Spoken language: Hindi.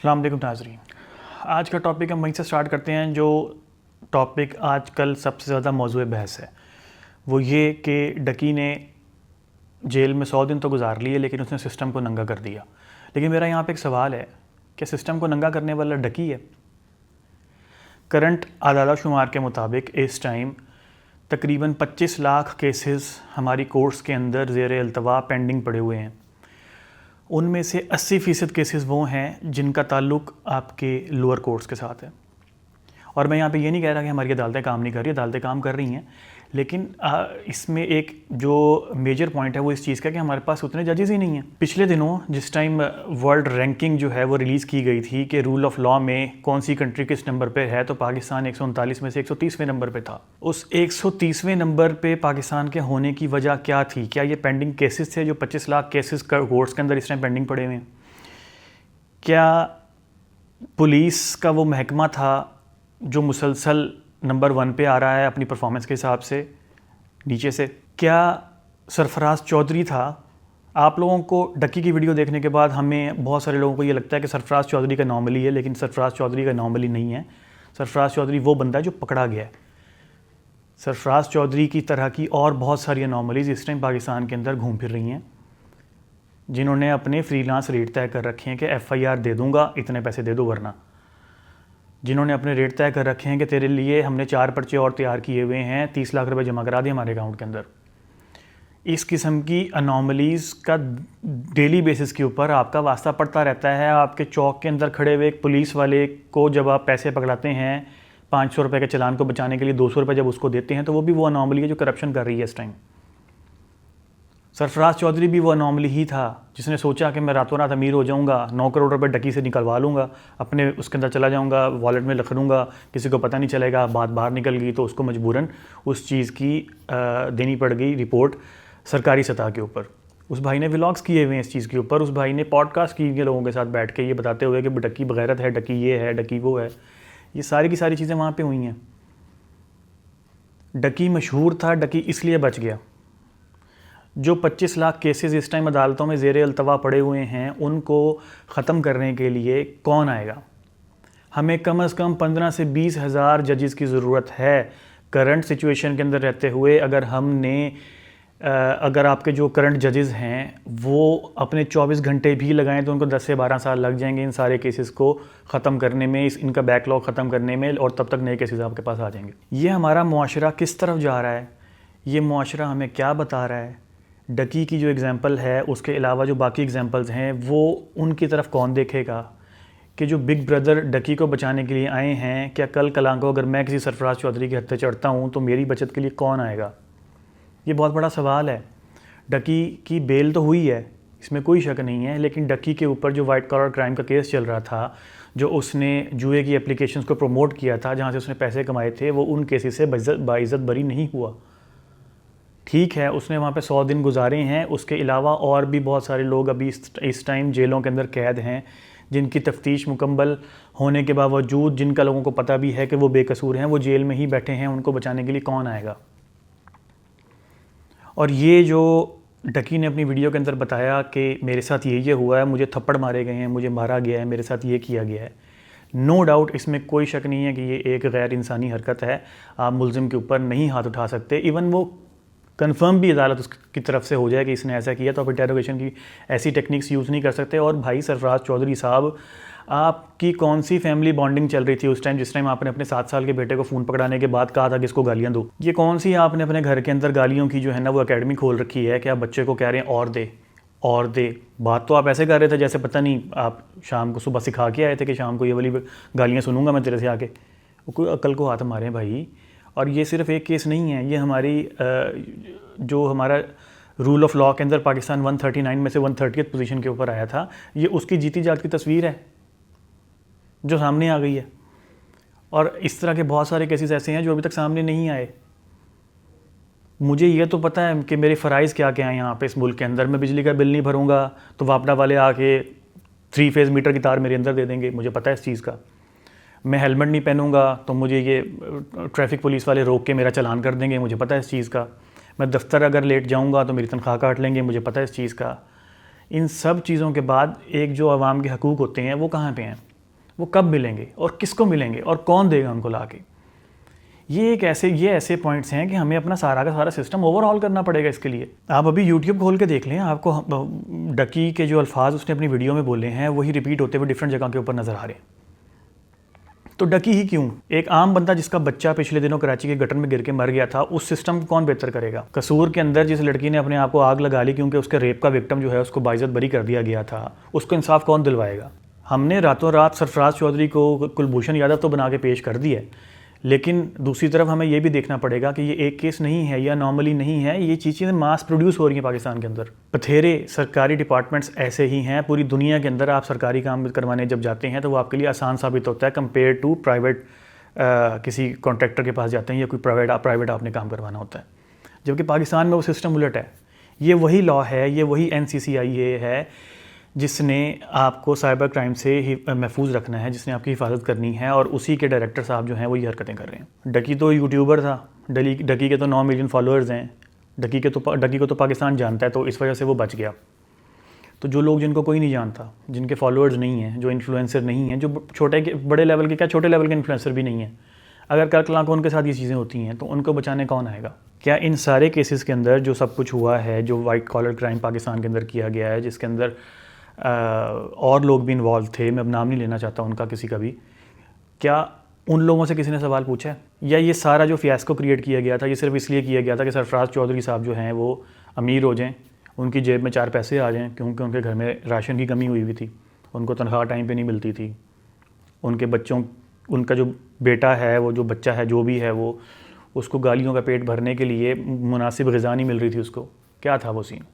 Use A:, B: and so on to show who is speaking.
A: अस्सलाम वालेकुम नाज़रीन। आज का टॉपिक हम वहीं से स्टार्ट करते हैं जो टॉपिक आजकल सबसे ज़्यादा मौजूद बहस है। वो ये कि डकी ने जेल में 100 दिन तो गुजार लिए लेकिन उसने सिस्टम को नंगा कर दिया। लेकिन मेरा यहाँ पे एक सवाल है कि सिस्टम को नंगा करने वाला डकी है? करंट आदादा शुमार के मुताबिक इस टाइम तकरीबन 25 लाख केसेस हमारी कोर्ट्स के अंदर ज़ेर अल्तवा पेंडिंग पड़े हुए हैं। उनमें से 80% केसेस वो हैं जिनका ताल्लुक़ आपके लोअर कोर्ट्स के साथ है। और मैं यहाँ पे ये नहीं कह रहा कि हमारी अदालतें काम नहीं कर रही, अदालतें काम कर रही हैं, लेकिन इसमें एक जो मेजर पॉइंट है वो इस चीज़ का कि हमारे पास उतने जजेस ही नहीं हैं। पिछले दिनों जिस टाइम वर्ल्ड रैंकिंग जो है वो रिलीज़ की गई थी कि रूल ऑफ लॉ में कौन सी कंट्री किस नंबर पे है, तो पाकिस्तान 139 में से 130वें नंबर पे था। उस 130वें नंबर पे पाकिस्तान के होने की वजह क्या थी? क्या ये पेंडिंग केसेस थे जो 25 लाख केसेस कोर्ट्स के अंदर इस टाइम पेंडिंग पड़े हुए हैं? क्या पुलिस का वो महकमा था जो मुसलसल नंबर 1 पे आ रहा है अपनी परफॉर्मेंस के हिसाब से नीचे से? क्या सरफराज चौधरी था? आप लोगों को डकी की वीडियो देखने के बाद हमें बहुत सारे लोगों को ये लगता है कि सरफराज चौधरी का नॉर्मली है, लेकिन सरफराज चौधरी का नॉर्मली नहीं है। सरफराज चौधरी वो बंदा है जो पकड़ा गया है। सरफराज चौधरी की तरह की और बहुत सारी अनॉमलीज इस टाइम पाकिस्तान के अंदर घूम फिर रही हैं, जिन्होंने अपने फ्रीलांस रेट तय कर रखे हैं कि FIR दे दूंगा, इतने पैसे दे दो, वरना जिन्होंने अपने रेट तय कर रखे हैं कि तेरे लिए हमने 4 पर्चे और तैयार किए हुए हैं, 30 लाख रुपए जमा करा दिए हमारे अकाउंट के अंदर। इस किस्म की अनॉमलीज़ का डेली बेसिस के ऊपर आपका वास्ता पड़ता रहता है। आपके चौक के अंदर खड़े हुए एक पुलिस वाले को जब आप पैसे पकड़ाते हैं 500 रुपये के चलान को बचाने के लिए, 200 रुपये जब उसको देते हैं, तो वो भी वो अनॉमली है जो करप्शन कर रही है इस टाइम। सरफराज चौधरी भी वो अनॉमली ही था जिसने सोचा कि मैं रातों रात अमीर हो जाऊंगा, 9 करोड़ रुपए डकी से निकलवा लूँगा, अपने उसके अंदर चला जाऊंगा, वॉलेट में रख लूँगा, किसी को पता नहीं चलेगा। बात बाहर निकल गई तो उसको मजबूरन उस चीज़ की देनी पड़ गई रिपोर्ट सरकारी सतह के ऊपर। उस भाई ने व्लॉग्स किए हुए हैं इस चीज़ के ऊपर, उस भाई ने पॉडकास्ट किए हुए लोगों के साथ बैठ के ये बताते हुए कि डकी बगैरत है, डकी ये है, डकी वो है। ये सारी की सारी चीज़ें वहाँ पर हुई हैं। डकी मशहूर था, डकी इसलिए बच गया। जो 25 लाख केसेस इस टाइम अदालतों में ज़ेर अल्तवा पड़े हुए हैं, उनको ख़त्म करने के लिए कौन आएगा? हमें कम से कम 15 से 20 हज़ार जजेस की ज़रूरत है करंट सिचुएशन के अंदर रहते हुए। अगर आपके जो करंट जजेस हैं वो अपने 24 घंटे भी लगाएं तो उनको 10 से 12 साल लग जाएंगे इन सारे केसेस को ख़त्म करने में, इनका बैकलॉग ख़त्म करने में, और तब तक नए केसेस आपके पास आ जाएंगे। ये हमारा मुआशरा किस तरफ जा रहा है? ये मुआशरा हमें क्या बता रहा है? डकी की जो एग्ज़ाम्पल है उसके अलावा जो बाकी एग्ज़ाम्पल्स हैं वो उनकी तरफ कौन देखेगा? कि जो बिग ब्रदर डकी को बचाने के लिए आए हैं, क्या कल कलां को अगर मैं किसी सरफराज चौधरी के हत्थे चढ़ता हूँ तो मेरी बचत के लिए कौन आएगा? ये बहुत बड़ा सवाल है। डकी की बेल तो हुई है, इसमें कोई शक नहीं है, लेकिन डकी के ऊपर जो वाइट कॉलर क्राइम का केस चल रहा था, जो उसने जुए की एप्लीकेशंस को प्रमोट किया था, जहाँ से उसने पैसे कमाए थे, वो उन केसेस से बाइज़्ज़त बरी नहीं हुआ। ठीक है, उसने वहाँ पे 100 दिन गुजारे हैं, उसके अलावा और भी बहुत सारे लोग अभी इस टाइम जेलों के अंदर कैद हैं, जिनकी तफ्तीश मुकम्मल होने के बावजूद, जिनका लोगों को पता भी है कि वो बेकसूर हैं, वो जेल में ही बैठे हैं। उनको बचाने के लिए कौन आएगा? और ये जो डकी ने अपनी वीडियो के अंदर बताया कि मेरे साथ ये हुआ है, मुझे थप्पड़ मारे गए हैं, मुझे मारा गया है, मेरे साथ ये किया गया है, नो डाउट इसमें कोई शक नहीं है कि ये एक गैर इंसानी हरकत है। आप मुल्ज़िम के ऊपर नहीं हाथ उठा सकते। इवन वो कंफर्म भी अदालत उसकी तरफ से हो जाए कि इसने ऐसा किया, तो आप इंटेरोगेशन की ऐसी टेक्निक्स यूज़ नहीं कर सकते। और भाई सरफराज चौधरी साहब, आपकी कौन सी फैमिली बॉन्डिंग चल रही थी उस टाइम, जिस टाइम आपने अपने 7 साल के बेटे को फ़ोन पकड़ाने के बाद कहा था कि इसको गालियाँ दो? ये कौन सी आपने अपने घर के अंदर गालियों की जो है ना वो एकेडमी खोल रखी है कि आप बच्चे को कह रहे हैं और दे? बात तो आप ऐसे कर रहे थे जैसे पता नहीं आप शाम को सुबह सिखा के आए थे कि शाम को ये वाली गालियाँ सुनूंगा मैं तेरे से आके। वो कोई अकल को हाथ मारे भाई। और ये सिर्फ एक केस नहीं है, ये जो हमारा रूल ऑफ लॉ के अंदर पाकिस्तान 139 में से 130th पोजीशन के ऊपर आया था, ये उसकी जीती जागती तस्वीर है जो सामने आ गई है। और इस तरह के बहुत सारे केसेस ऐसे हैं जो अभी तक सामने नहीं आए। मुझे ये तो पता है कि मेरे फ़राइज़ क्या क्या हैं यहाँ पे इस मुल्क के अंदर। मैं बिजली का बिल नहीं भरूँगा तो वापडा वाले आके 3 फेज़ मीटर की तार मेरे अंदर दे देंगे, मुझे पता है इस चीज़ का। मैं हेलमेट नहीं पहनूंगा तो मुझे ये ट्रैफिक पुलिस वाले रोक के मेरा चालान कर देंगे, मुझे पता है इस चीज़ का। मैं दफ्तर अगर लेट जाऊंगा तो मेरी तनख्वाह काट लेंगे, मुझे पता है इस चीज़ का। इन सब चीज़ों के बाद एक जो आवाम के हकूक़ होते हैं वो कहाँ पे हैं? वो कब मिलेंगे और किसको मिलेंगे और कौन देगा उनको ला के। ये ऐसे पॉइंट्स हैं कि हमें अपना सारा का सारा सिस्टम ओवरऑल करना पड़ेगा इसके लिए। आप अभी यूट्यूब खोल के देख लें, आपको डकी के जो अल्फाज उसने अपनी वीडियो में बोले हैं वही रिपीट होते हुए डिफरेंट जगह के ऊपर नज़र आ रहे हैं। तो डकी ही क्यों? एक आम बंदा जिसका बच्चा पिछले दिनों कराची के गटर में गिर के मर गया था, उस सिस्टम को कौन बेहतर करेगा? कसूर के अंदर जिस लड़की ने अपने आप को आग लगा ली क्योंकि उसके रेप का विक्टिम जो है उसको बाइज्जत बरी कर दिया गया था, उसको इंसाफ कौन दिलवाएगा? हमने रातों रात सरफराज चौधरी को कुलभूषण यादव तो बना के पेश कर दिया है, लेकिन दूसरी तरफ हमें ये भी देखना पड़ेगा कि ये एक केस नहीं है या नॉर्मली नहीं है, ये चीज़ें मास प्रोड्यूस हो रही हैं पाकिस्तान के अंदर। बथेरे सरकारी डिपार्टमेंट्स ऐसे ही हैं पूरी दुनिया के अंदर। आप सरकारी काम करवाने जब जाते हैं तो वो आपके लिए आसान साबित होता है कंपेयर टू प्राइवेट, किसी कॉन्ट्रैक्टर के पास जाते हैं या कोई प्राइवेट आपने काम करवाना होता है। जबकि पाकिस्तान में वो सिस्टम उलट है। ये वही लॉ है, ये वही NCCIA है जिसने आपको साइबर क्राइम से ही महफूज रखना है, जिसने आपकी हिफाजत करनी है, और उसी के डायरेक्टर साहब जो हैं वो ये हरकतें कर रहे हैं। डकी तो यूट्यूबर था, डकी के तो 9 मिलियन फॉलोअर्स हैं, डकी को तो पाकिस्तान जानता है, तो इस वजह से वो बच गया। तो जो लोग जिनको कोई नहीं जानता, जिनके फॉलोअर्स नहीं हैं, जो इन्फ्लुएंसर नहीं हैं, जो बड़े लेवल के, क्या छोटे लेवल के इन्फ्लुएंसर भी नहीं हैं, अगर कल को उनके साथ ये चीज़ें होती हैं तो उनको बचाने कौन आएगा? क्या इन सारे केसेस के अंदर जो सब कुछ हुआ है, जो वाइट कॉलर क्राइम पाकिस्तान के अंदर किया गया है, जिसके अंदर और लोग भी इन्वॉल्व थे, मैं अब नाम नहीं लेना चाहता उनका किसी का भी, क्या उन लोगों से किसी ने सवाल पूछा है? या ये सारा जो फियास्को क्रिएट किया गया था ये सिर्फ इसलिए किया गया था कि सरफराज चौधरी साहब जो हैं वो अमीर हो जाएं, उनकी जेब में 4 पैसे आ जाएं, क्योंकि उनके घर में राशन की कमी हुई हुई थी, उनको तनख्वाह टाइम पे नहीं मिलती थी, उनके बच्चों, उनका जो बेटा है, वो जो बच्चा है, जो भी है, वो उसको गालियों का पेट भरने के लिए मुनासिब ग़िज़ा नहीं मिल रही थी उसको। क्या था वो सीन?